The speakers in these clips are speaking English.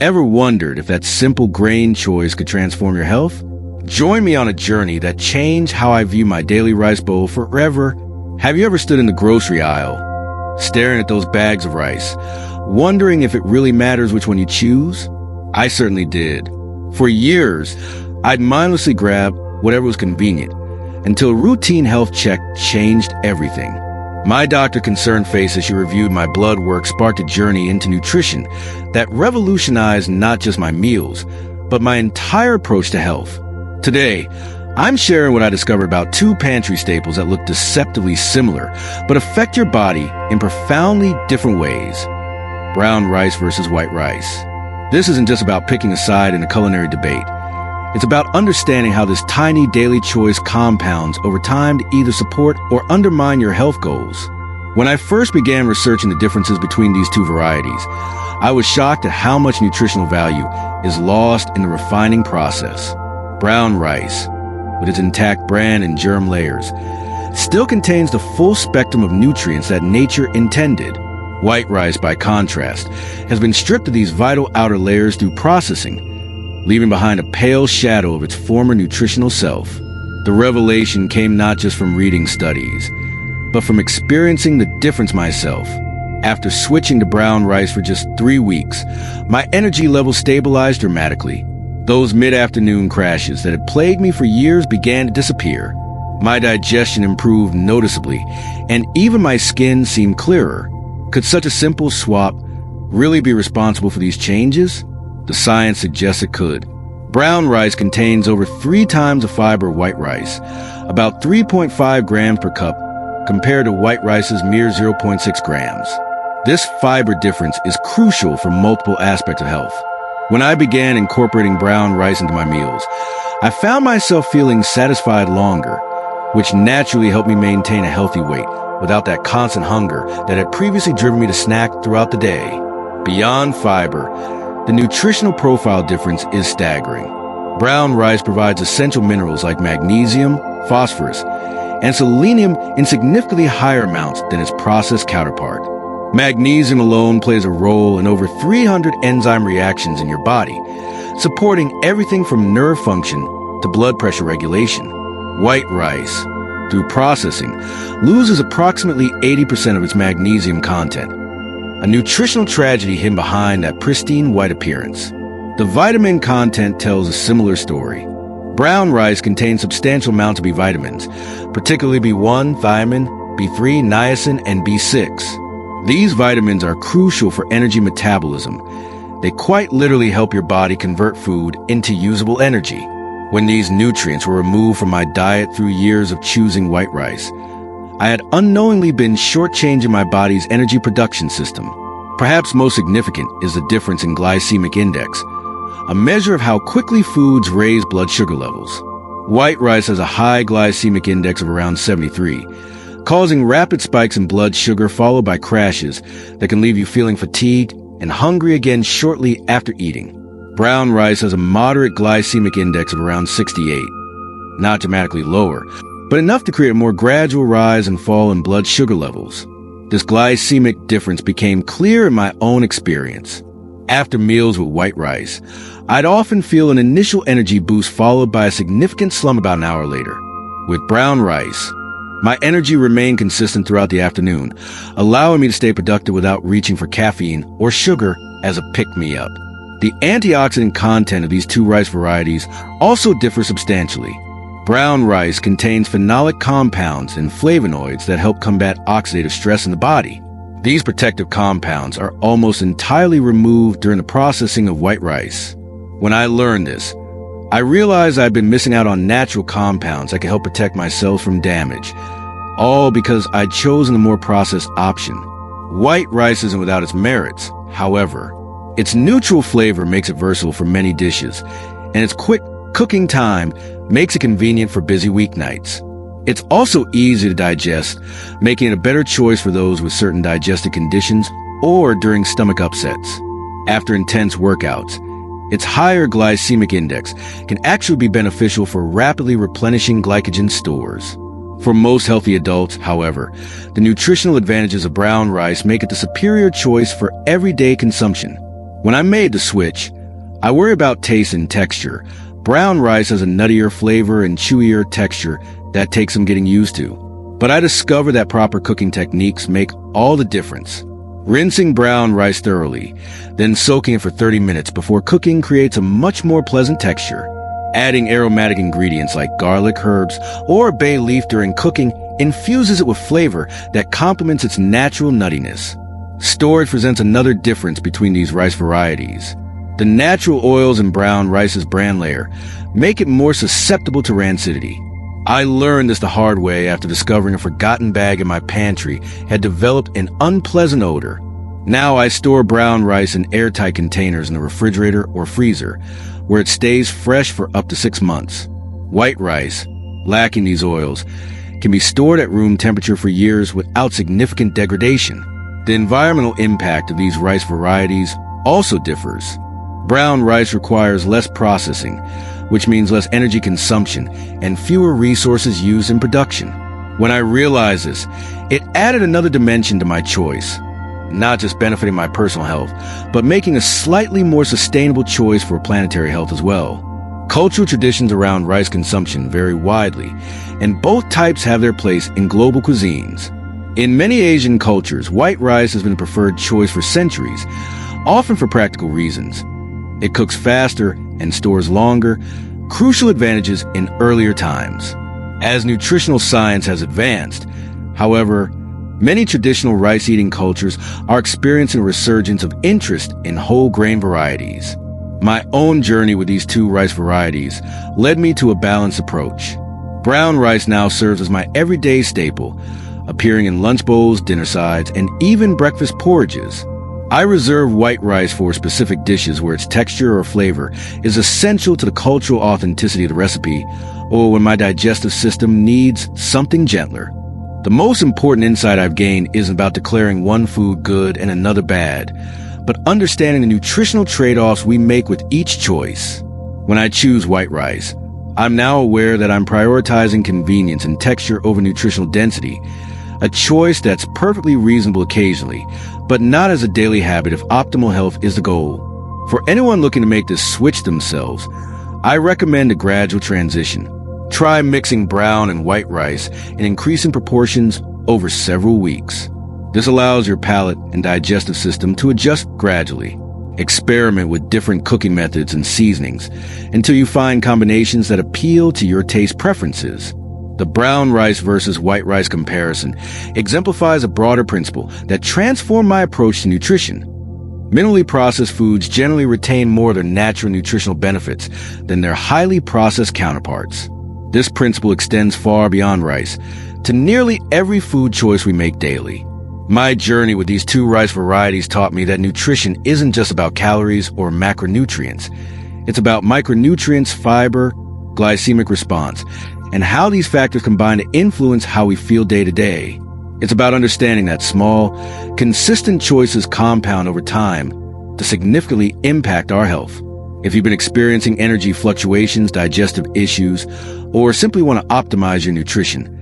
Ever wondered if that simple grain choice could transform your health? Join me on a journey that changed how I view my daily rice bowl forever. Have you ever stood in the grocery aisle, staring at those bags of rice, wondering if it really matters which one you choose? I certainly did. For years, I'd mindlessly grab whatever was convenient, until a routine health check changed everything. My doctor concerned face as she reviewed my blood work sparked a journey into nutrition that revolutionized not just my meals, but my entire approach to health. Today, I'm sharing what I discovered about two pantry staples that look deceptively similar, but affect your body in profoundly different ways. Brown rice versus white rice. This isn't just about picking a side in a culinary debate. It's about understanding how this tiny daily choice compounds over time to either support or undermine your health goals. When I first began researching the differences between these two varieties, I was shocked at how much nutritional value is lost in the refining process. Brown rice, with its intact bran and germ layers, still contains the full spectrum of nutrients that nature intended. White rice, by contrast, has been stripped of these vital outer layers through processing, leaving behind a pale shadow of its former nutritional self. The revelation came not just from reading studies, but from experiencing the difference myself. After switching to brown rice for just 3 weeks, my energy level stabilized dramatically. Those mid-afternoon crashes that had plagued me for years began to disappear. My digestion improved noticeably, and even my skin seemed clearer. Could such a simple swap really be responsible for these changes? The science suggests it could. Brown rice contains over 3 times the fiber of white rice, about 3.5 grams per cup, compared to white rice's mere 0.6 grams. This fiber difference is crucial for multiple aspects of health. When I began incorporating brown rice into my meals, I found myself feeling satisfied longer, which naturally helped me maintain a healthy weight without that constant hunger that had previously driven me to snack throughout the day. Beyond fiber, the nutritional profile difference is staggering. Brown rice provides essential minerals like magnesium, phosphorus, and selenium in significantly higher amounts than its processed counterpart. Magnesium alone plays a role in over 300 enzyme reactions in your body, supporting everything from nerve function to blood pressure regulation. White rice, through processing, loses approximately 80% of its magnesium content, a nutritional tragedy hidden behind that pristine white appearance. The vitamin content tells a similar story. Brown rice contains substantial amounts of B vitamins, particularly B1, thiamine, B3, niacin, and B6. These vitamins are crucial for energy metabolism. They quite literally help your body convert food into usable energy. When these nutrients were removed from my diet through years of choosing white rice, I had unknowingly been shortchanging my body's energy production system. Perhaps most significant is the difference in glycemic index, a measure of how quickly foods raise blood sugar levels. White rice has a high glycemic index of around 73, causing rapid spikes in blood sugar followed by crashes that can leave you feeling fatigued and hungry again shortly after eating. Brown rice has a moderate glycemic index of around 68, not dramatically lower, but enough to create a more gradual rise and fall in blood sugar levels. This glycemic difference became clear in my own experience. After meals with white rice, I'd often feel an initial energy boost followed by a significant slump about an hour later. With brown rice, my energy remained consistent throughout the afternoon, allowing me to stay productive without reaching for caffeine or sugar as a pick-me-up. The antioxidant content of these two rice varieties also differ substantially. Brown rice contains phenolic compounds and flavonoids that help combat oxidative stress in the body. These protective compounds are almost entirely removed during the processing of white rice. When I learned this, I realized I'd been missing out on natural compounds that could help protect my cells from damage, all because I'd chosen the more processed option. White rice isn't without its merits, however. Its neutral flavor makes it versatile for many dishes, and its quick cooking time makes it convenient for busy weeknights. It's also easy to digest, making it a better choice for those with certain digestive conditions or during stomach upsets. After intense workouts, its higher glycemic index can actually be beneficial for rapidly replenishing glycogen stores. For most healthy adults, however, the nutritional advantages of brown rice make it the superior choice for everyday consumption. When I made the switch, I worry about taste and texture. Brown rice has a nuttier flavor and chewier texture that takes some getting used to. But I discovered that proper cooking techniques make all the difference. Rinsing brown rice thoroughly, then soaking it for 30 minutes before cooking creates a much more pleasant texture. Adding aromatic ingredients like garlic, herbs, or bay leaf during cooking infuses it with flavor that complements its natural nuttiness. Storage presents another difference between these rice varieties. The natural oils in brown rice's bran layer make it more susceptible to rancidity. I learned this the hard way after discovering a forgotten bag in my pantry had developed an unpleasant odor. Now I store brown rice in airtight containers in the refrigerator or freezer, where it stays fresh for up to 6 months. White rice, lacking these oils, can be stored at room temperature for years without significant degradation. The environmental impact of these rice varieties also differs. Brown rice requires less processing, which means less energy consumption and fewer resources used in production. When I realized this, it added another dimension to my choice, not just benefiting my personal health, but making a slightly more sustainable choice for planetary health as well. Cultural traditions around rice consumption vary widely, and both types have their place in global cuisines. In many Asian cultures, white rice has been the preferred choice for centuries, often for practical reasons. It cooks faster and stores longer, crucial advantages in earlier times. As nutritional science has advanced, however, many traditional rice-eating cultures are experiencing a resurgence of interest in whole grain varieties. My own journey with these two rice varieties led me to a balanced approach. Brown rice now serves as my everyday staple, appearing in lunch bowls, dinner sides, and even breakfast porridges. I reserve white rice for specific dishes where its texture or flavor is essential to the cultural authenticity of the recipe, or when my digestive system needs something gentler. The most important insight I've gained isn't about declaring one food good and another bad, but understanding the nutritional trade-offs we make with each choice. When I choose white rice, I'm now aware that I'm prioritizing convenience and texture over nutritional density, a choice that's perfectly reasonable occasionally, but not as a daily habit if optimal health is the goal. For anyone looking to make this switch themselves, I recommend a gradual transition. Try mixing brown and white rice in increasing proportions over several weeks. This allows your palate and digestive system to adjust gradually. Experiment with different cooking methods and seasonings until you find combinations that appeal to your taste preferences. The brown rice versus white rice comparison exemplifies a broader principle that transformed my approach to nutrition. Minimally processed foods generally retain more of their natural nutritional benefits than their highly processed counterparts. This principle extends far beyond rice to nearly every food choice we make daily. My journey with these two rice varieties taught me that nutrition isn't just about calories or macronutrients. It's about micronutrients, fiber, glycemic response, and how these factors combine to influence how we feel day to day. It's about understanding that small, consistent choices compound over time to significantly impact our health. If you've been experiencing energy fluctuations, digestive issues, or simply want to optimize your nutrition,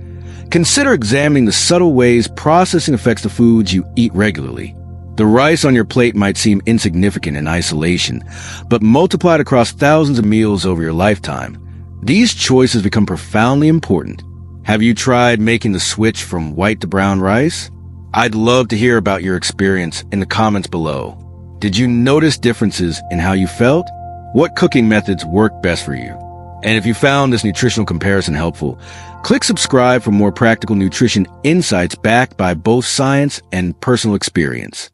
consider examining the subtle ways processing affects the foods you eat regularly. The rice on your plate might seem insignificant in isolation, but multiplied across thousands of meals over your lifetime, these choices become profoundly important. Have you tried making the switch from white to brown rice? I'd love to hear about your experience in the comments below. Did you notice differences in how you felt? What cooking methods work best for you? And if you found this nutritional comparison helpful, click subscribe for more practical nutrition insights backed by both science and personal experience.